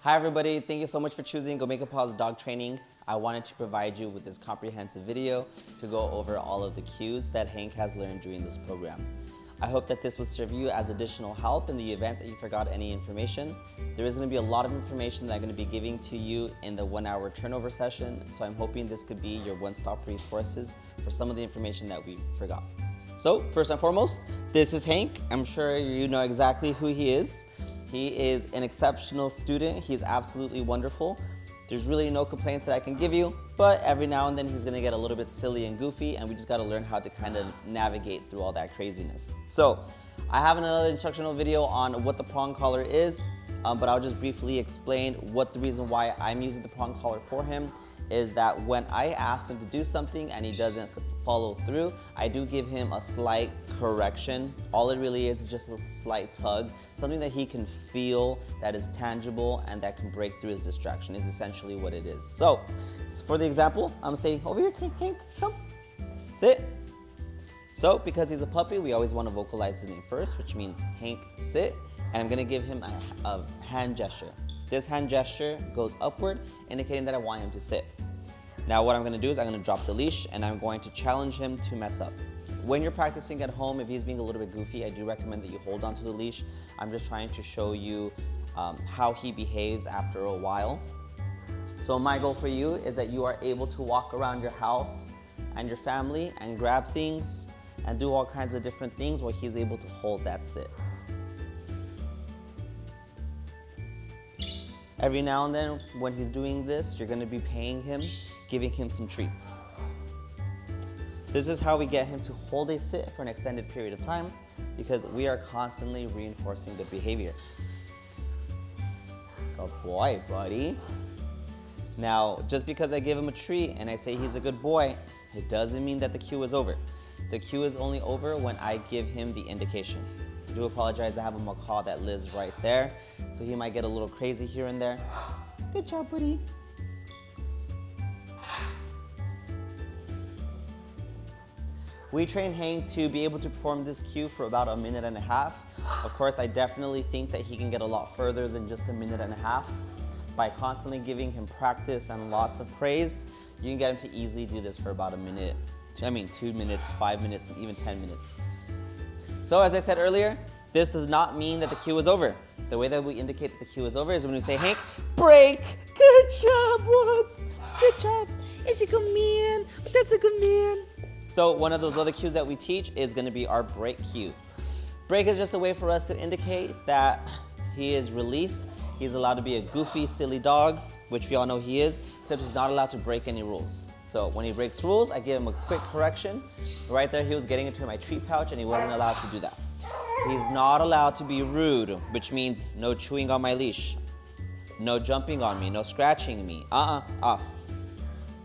Hi everybody, thank you so much for choosing Go Make a Pause Dog Training. I wanted to provide you with this comprehensive video to go over all of the cues that Hank has learned during this program. I hope that this will serve you as additional help in the event that you forgot any information. There is going to be a lot of information that I'm going to be giving to you in the 1 hour turnover session, so I'm hoping this could be your one-stop resources for some of the information that we forgot. So first and foremost, this is Hank. I'm sure you know exactly who he is. He is an exceptional student. He's absolutely wonderful. There's really no complaints that I can give you, but every now and then he's gonna get a little bit silly and goofy, and we just gotta learn how to kind of navigate through all that craziness. So I have another instructional video on what the prong collar is, but I'll just briefly explain what the reason why I'm using the prong collar for him is that when I ask him to do something and he doesn't follow through, I do give him a slight correction. All it really is just a slight tug, something that he can feel, that is tangible, and that can break through his distraction is essentially what it is. So, for the example, I'm gonna say, over here, Hank, come, sit. So, because he's a puppy, we always wanna vocalize his name first, which means Hank, sit, and I'm gonna give him a hand gesture. This hand gesture goes upward, indicating that I want him to sit. Now what I'm gonna do is I'm gonna drop the leash and I'm going to challenge him to mess up. When you're practicing at home, if he's being a little bit goofy, I do recommend that you hold onto the leash. I'm just trying to show you how he behaves after a while. So my goal for you is that you are able to walk around your house and your family and grab things and do all kinds of different things while he's able to hold that sit. Every now and then, when he's doing this, you're gonna be paying him, giving him some treats. This is how we get him to hold a sit for an extended period of time, because we are constantly reinforcing good behavior. Good boy, buddy. Now, just because I give him a treat and I say he's a good boy, it doesn't mean that the cue is over. The cue is only over when I give him the indication. I do apologize, I have a macaw that lives right there, so he might get a little crazy here and there. Good job, buddy. We train Hank to be able to perform this cue for about 1.5 minutes. Of course, I definitely think that he can get a lot further than just 1.5 minutes. By constantly giving him practice and lots of praise, you can get him to easily do this for about 1 minute. 2 minutes, 5 minutes, even 10 minutes. So as I said earlier, this does not mean that the cue is over. The way that we indicate that the cue is over is when we say, Hank, break. Good job, Woods. Good job. It's a good man. That's a good man. So one of those other cues that we teach is gonna be our break cue. Break is just a way for us to indicate that he is released. He's allowed to be a goofy, silly dog, which we all know he is, except he's not allowed to break any rules. So when he breaks rules, I give him a quick correction. Right there, he was getting into my treat pouch and he wasn't allowed to do that. He's not allowed to be rude, which means no chewing on my leash, no jumping on me, no scratching me, off.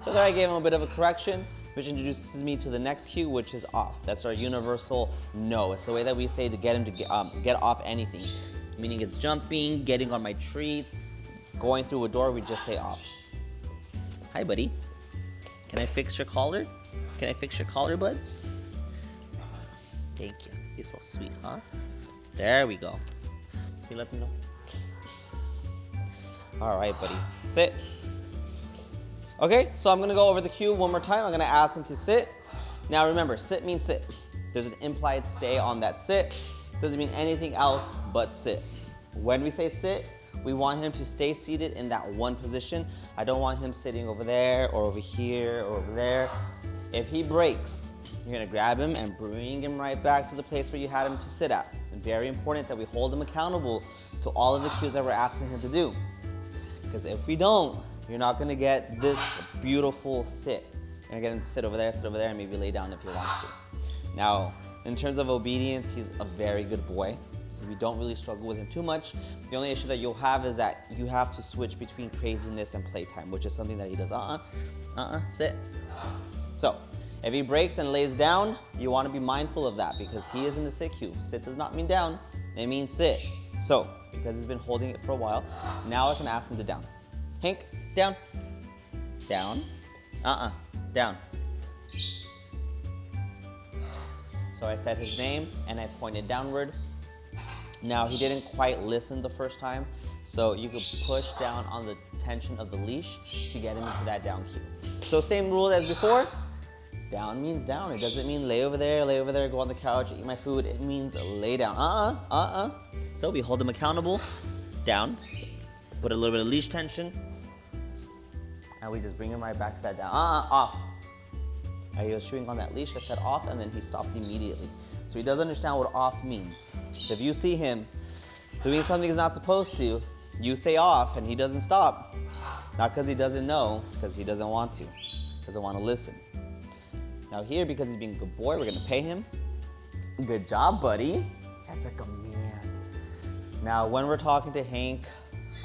So there I gave him a bit of a correction, which introduces me to the next cue, which is off. That's our universal no. It's the way that we say to get him to get off anything, meaning it's jumping, getting on my treats, going through a door, we just say off. Hi, buddy. Can I fix your collar? Can I fix your collar, buds? Thank you. You're so sweet, huh? There we go. Can you let me know? All right, buddy. Sit. Okay, so I'm gonna go over the cue one more time. I'm gonna ask him to sit. Now remember, sit means sit. There's an implied stay on that sit. Doesn't mean anything else but sit. When we say sit, we want him to stay seated in that one position. I don't want him sitting over there or over here or over there. If he breaks, you're gonna grab him and bring him right back to the place where you had him to sit at. It's very important that we hold him accountable to all of the cues that we're asking him to do. Because if we don't, you're not gonna get this beautiful sit. You're gonna get him to sit over there, and maybe lay down if he wants to. Now, in terms of obedience, he's a very good boy. We don't really struggle with him too much. The only issue that you'll have is that you have to switch between craziness and playtime, which is something that he does. Sit. So, if he breaks and lays down, you want to be mindful of that because he is in the sit cue. Sit does not mean down, it means sit. So, because he's been holding it for a while, now I can ask him to down. Hank, down. Down. Down. So I said his name and I pointed downward. Now he didn't quite listen the first time, So you could push down on the tension of the leash to get him into that down cue. So same rule as before. Down means down. It doesn't mean lay over there, go on the couch, eat my food. It means lay down. So we hold him accountable. Down. Put a little bit of leash tension. And we just bring him right back to that down. Off. And he was chewing on that leash. I said off, and then he stopped immediately. So he doesn't understand what off means. So if you see him doing something he's not supposed to, you say off, and he doesn't stop. Not because he doesn't know, it's because he doesn't want to. Doesn't want to listen. Now here, because he's being a good boy, we're gonna pay him. Good job, buddy. That's like a man. Now, when we're talking to Hank,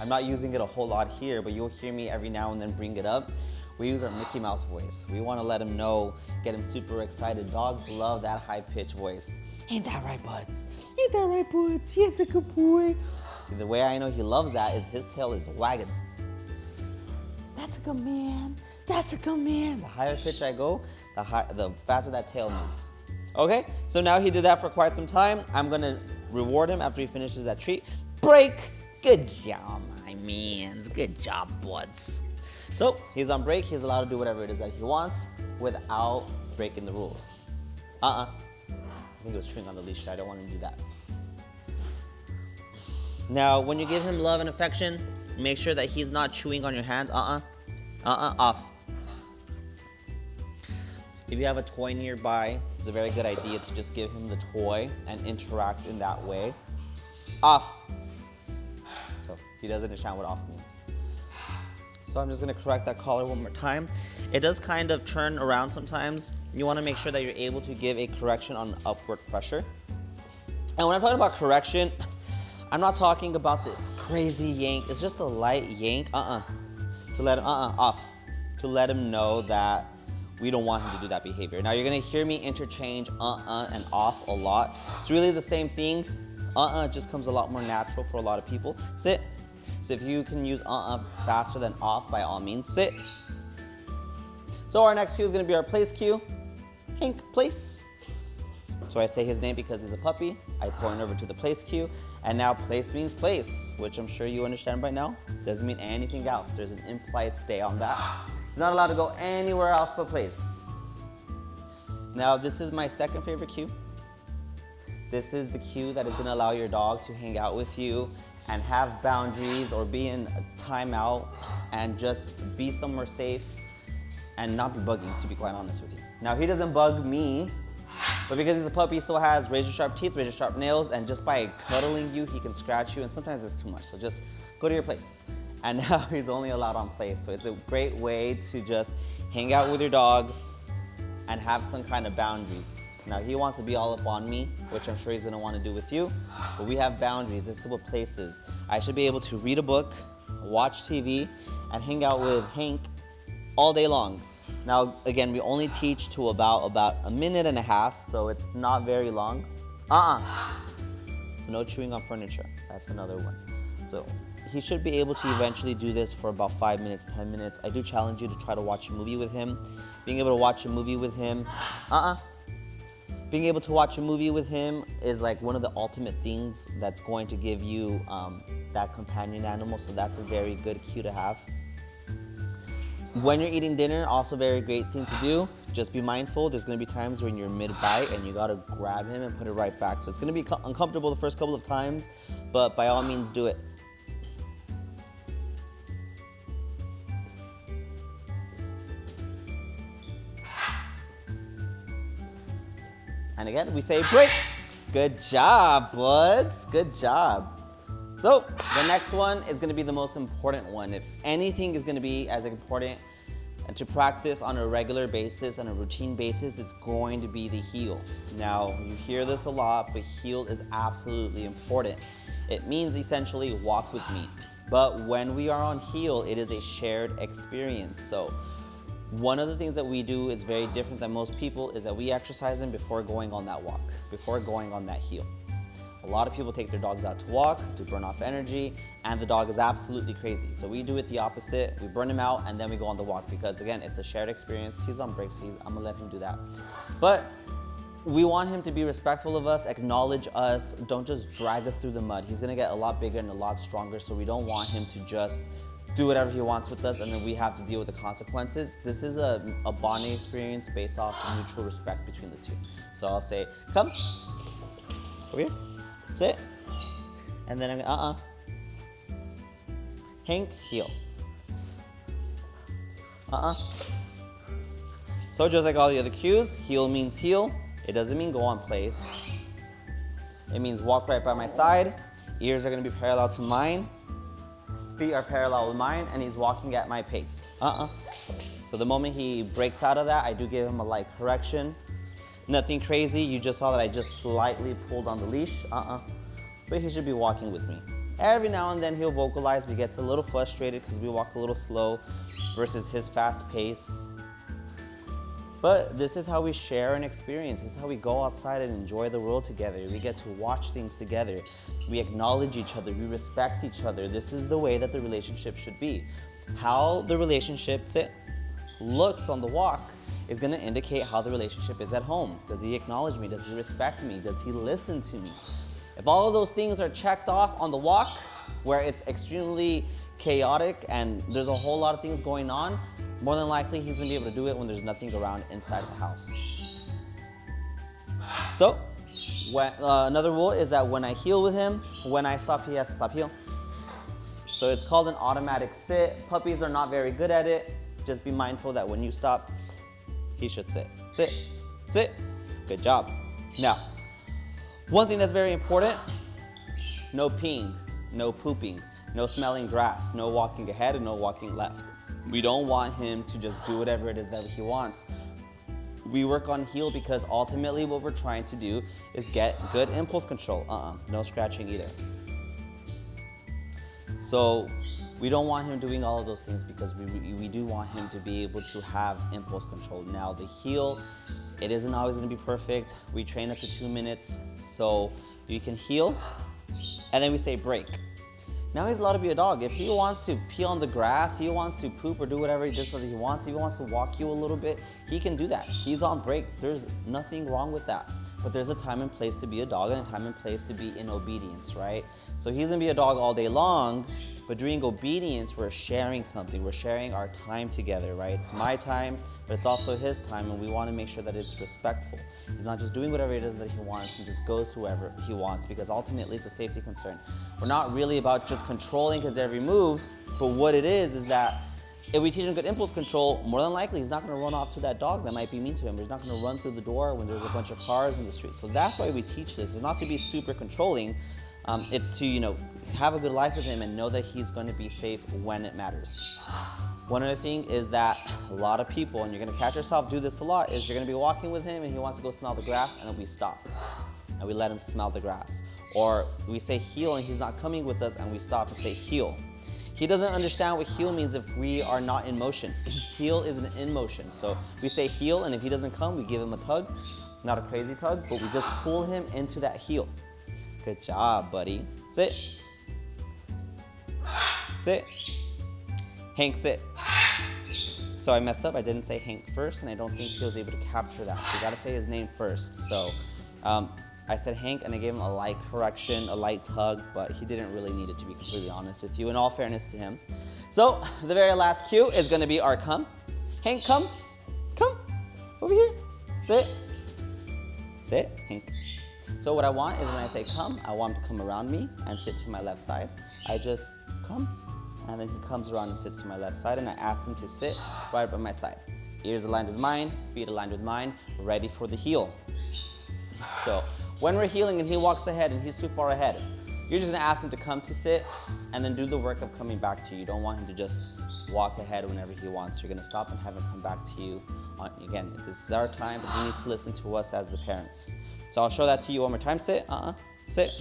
I'm not using it a whole lot here, but you'll hear me every now and then bring it up. We use our Mickey Mouse voice. We want to let him know, get him super excited. Dogs love that high-pitched voice. Ain't that right, Buds? Ain't that right, Buds? He's a good boy. See, the way I know he loves that is his tail is wagging. That's a good man. That's a good man. The higher pitch I go, the faster that tail moves. Okay, so now he did that for quite some time. I'm gonna reward him after he finishes that treat. Break. Good job, my man. Good job, Buds. So he's on break. He's allowed to do whatever it is that he wants without breaking the rules. I think he was chewing on the leash. I don't want him to do that. Now, when you give him love and affection, make sure that he's not chewing on your hands. Off. If you have a toy nearby, it's a very good idea to just give him the toy and interact in that way. Off. So he doesn't understand what off means. So I'm just gonna correct that collar one more time. It does kind of turn around sometimes. You wanna make sure that you're able to give a correction on upward pressure. And when I'm talking about correction, I'm not talking about this crazy yank. It's just a light yank, To let him, off. To let him know that we don't want him to do that behavior. Now you're gonna hear me interchange and off a lot. It's really the same thing. Just comes a lot more natural for a lot of people. Sit. So if you can use faster than off, by all means, sit. So our next cue is gonna be our place cue. Hank, place. So I say his name because he's a puppy. I point over to the place cue. And now place means place, which I'm sure you understand by now. Doesn't mean anything else. There's an implied stay on that. He's not allowed to go anywhere else but place. Now this is my second favorite cue. This is the cue that is gonna allow your dog to hang out with you and have boundaries or be in a timeout and just be somewhere safe and not be bugging, to be quite honest with you. Now he doesn't bug me, but because he's a puppy, he still has razor sharp teeth, razor sharp nails, and just by cuddling you, he can scratch you, and sometimes it's too much, so just go to your place. And now he's only allowed on place, so it's a great way to just hang out with your dog and have some kind of boundaries. Now he wants to be all up on me, which I'm sure he's gonna want to do with you, but we have boundaries. This is what place is. I should be able to read a book, watch TV, and hang out with Hank all day long. Now, again, we only teach to about a minute and a half, so it's not very long. So no chewing on furniture. That's another one. So he should be able to eventually do this for about 5 minutes, 10 minutes. I do challenge you to try to watch a movie with him. Being able to watch a movie with him, Being able to watch a movie with him is like one of the ultimate things that's going to give you that companion animal, so that's a very good cue to have. When you're eating dinner, also very great thing to do. Just be mindful, there's gonna be times when you're mid-bite and you gotta grab him and put it right back. So it's gonna be uncomfortable the first couple of times, but by all means do it. And again, we say break. Good job, Buds, good job. So the next one is gonna be the most important one. If anything is gonna be as important and to practice on a regular basis, on a routine basis, it's going to be the heel. Now, you hear this a lot, but heel is absolutely important. It means essentially walk with me. But when we are on heel, it is a shared experience. So one of the things that we do is very different than most people is that we exercise them before going on that walk, before going on that heel. A lot of people take their dogs out to walk, to burn off energy, and the dog is absolutely crazy. So we do it the opposite. We burn him out, and then we go on the walk because, again, it's a shared experience. He's on break, so I'm gonna let him do that. But we want him to be respectful of us, acknowledge us, don't just drag us through the mud. He's gonna get a lot bigger and a lot stronger, so we don't want him to just do whatever he wants with us and then we have to deal with the consequences. This is a bonding experience based off mutual respect between the two. So I'll say, come, over here, sit, and then I'm gonna, Hank, heel. So just like all the other cues, heel means heel. It doesn't mean go on place. It means walk right by my side. Ears are gonna be parallel to mine. Feet are parallel with mine, and he's walking at my pace. So the moment he breaks out of that, I do give him a light correction. Nothing crazy, you just saw that I just slightly pulled on the leash. But he should be walking with me. Every now and then he'll vocalize, he gets a little frustrated because we walk a little slow versus his fast pace. But this is how we share an experience. This is how we go outside and enjoy the world together. We get to watch things together. We acknowledge each other. We respect each other. This is the way that the relationship should be. How the relationship looks on the walk is going to indicate how the relationship is at home. Does he acknowledge me? Does he respect me? Does he listen to me? If all of those things are checked off on the walk, where it's extremely chaotic and there's a whole lot of things going on, more than likely he's gonna be able to do it when there's nothing around inside of the house. So, another rule is that when I heel with him, when I stop, he has to stop heel. So it's called an automatic sit. Puppies are not very good at it. Just be mindful that when you stop, he should sit. Sit, sit. Good job. Now, one thing that's very important, no peeing, no pooping, no smelling grass, no walking ahead and no walking left. We don't want him to just do whatever it is that he wants. We work on heel because ultimately what we're trying to do is get good impulse control. No scratching either. So we don't want him doing all of those things because we do want him to be able to have impulse control. Now the heel, it isn't always gonna be perfect. We train up to 2 minutes, so you can heel, and then we say break. Now he's allowed to be a dog. If he wants to pee on the grass, he wants to poop or do whatever he wants, if he wants to walk you a little bit, he can do that. He's on break. There's nothing wrong with that. But there's a time and place to be a dog and a time and place to be in obedience, right? So he's gonna be a dog all day long, but during obedience, we're sharing something. We're sharing our time together, right? It's my time, but it's also his time, and we wanna make sure that it's respectful. He's not just doing whatever it is that he wants and just goes to whoever he wants, because ultimately it's a safety concern. We're not really about just controlling his every move, but what it is that if we teach him good impulse control, more than likely he's not gonna run off to that dog that might be mean to him. He's not gonna run through the door when there's a bunch of cars in the street. So that's why we teach this. It's not to be super controlling. It's to, have a good life with him and know that he's gonna be safe when it matters. One other thing is that a lot of people, and you're gonna catch yourself do this a lot, is you're gonna be walking with him and he wants to go smell the grass, and then we stop and we let him smell the grass. Or we say heel and he's not coming with us and we stop and say heel. He doesn't understand what heel means if we are not in motion. Heel is an in motion. So we say heel, and if he doesn't come, we give him a tug. Not a crazy tug, but we just pull him into that heel. Good job, buddy. Sit. Sit. Hank, sit. So I messed up. I didn't say Hank first, and I don't think he was able to capture that. So you gotta say his name first. So I said Hank, and I gave him a light correction, a light tug, but he didn't really need it, to be completely honest with you, in all fairness to him. So the very last cue is gonna be our come. Hank, come, over here, sit, sit, Hank. So what I want is when I say come, I want him to come around me and sit to my left side. I just come, and then he comes around and sits to my left side, and I ask him to sit right by my side. Ears aligned with mine, feet aligned with mine, ready for the heel. So when we're healing and he walks ahead and he's too far ahead, you're just gonna ask him to come to sit and then do the work of coming back to you. You don't want him to just walk ahead whenever he wants. You're gonna stop and have him come back to you. Again, this is our time, but he needs to listen to us as the parents. So I'll show that to you one more time. Sit, sit.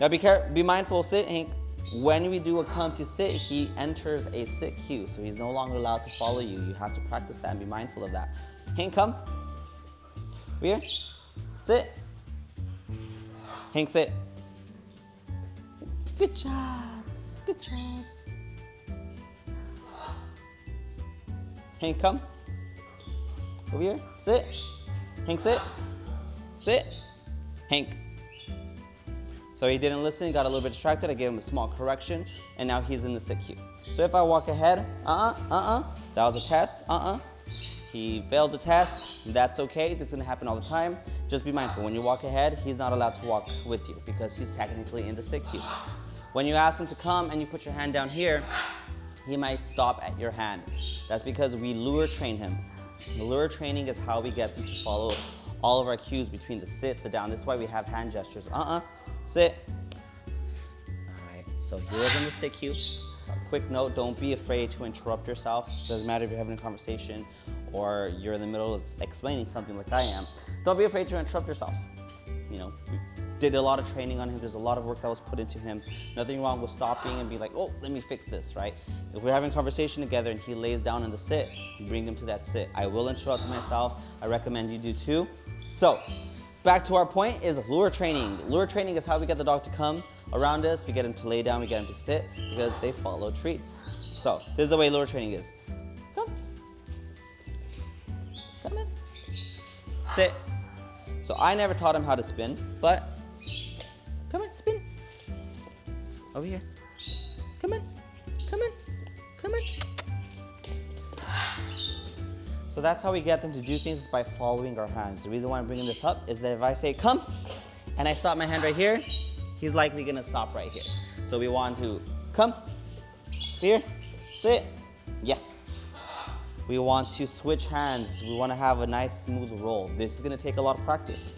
Now be mindful, sit, Hank. When we do a come to sit, he enters a sit cue, so he's no longer allowed to follow you. You have to practice that and be mindful of that. Hank, come. Over here. Sit. Hank, sit. Good job. Good job. Hank, come. Over here. Sit. Hank, sit. Sit. Hank. So he didn't listen, got a little bit distracted. I gave him a small correction, and now he's in the sit cue. So if I walk ahead, that was a test, He failed the test, that's okay. This is gonna happen all the time. Just be mindful, when you walk ahead, he's not allowed to walk with you because he's technically in the sit cue. When you ask him to come and you put your hand down here, he might stop at your hand. That's because we lure train him. The lure training is how we get him to follow all of our cues between the sit, the down. This is why we have hand gestures. Sit. All right, so he was in the sit cue. A quick note, don't be afraid to interrupt yourself. Doesn't matter if you're having a conversation or you're in the middle of explaining something like I am. Don't be afraid to interrupt yourself. You know, we did a lot of training on him. There's a lot of work that was put into him. Nothing wrong with stopping and be like, oh, let me fix this, right? If we're having a conversation together and he lays down in the sit, you bring him to that sit. I will interrupt myself. I recommend you do too. So, back to our point is lure training. Lure training is how we get the dog to come around us. We get him to lay down, we get him to sit because they follow treats. So, this is the way lure training is. Come. Come in. Sit. So I never taught him how to spin, but come in, spin. Over here. Come in, come in, come in. So that's how we get them to do things, by following our hands. The reason why I'm bringing this up is that if I say come, and I stop my hand right here, he's likely gonna stop right here. So we want to come, here, sit, yes. We want to switch hands. We want to have a nice smooth roll. This is going to take a lot of practice.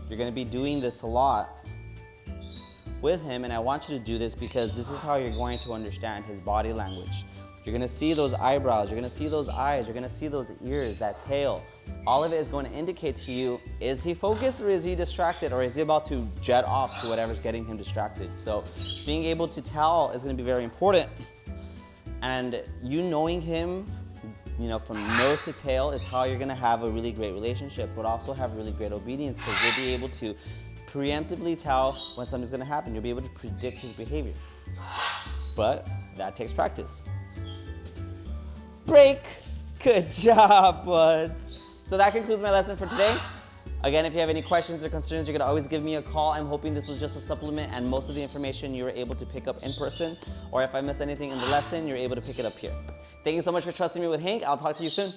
You're going to be doing this a lot with him, and I want you to do this because this is how you're going to understand his body language. You're going to see those eyebrows, you're going to see those eyes, you're going to see those ears, that tail. All of it is going to indicate to you, is he focused or is he distracted, or is he about to jet off to whatever's getting him distracted? So being able to tell is going to be very important. And you knowing him, you know, from nose to tail is how you're gonna have a really great relationship, but also have really great obedience, because you'll be able to preemptively tell when something's gonna happen. You'll be able to predict his behavior. But that takes practice. Break. Good job, buds. So that concludes my lesson for today. Again, if you have any questions or concerns, you can always give me a call. I'm hoping this was just a supplement and most of the information you were able to pick up in person, or if I missed anything in the lesson, you're able to pick it up here. Thank you so much for trusting me with Hank. I'll talk to you soon.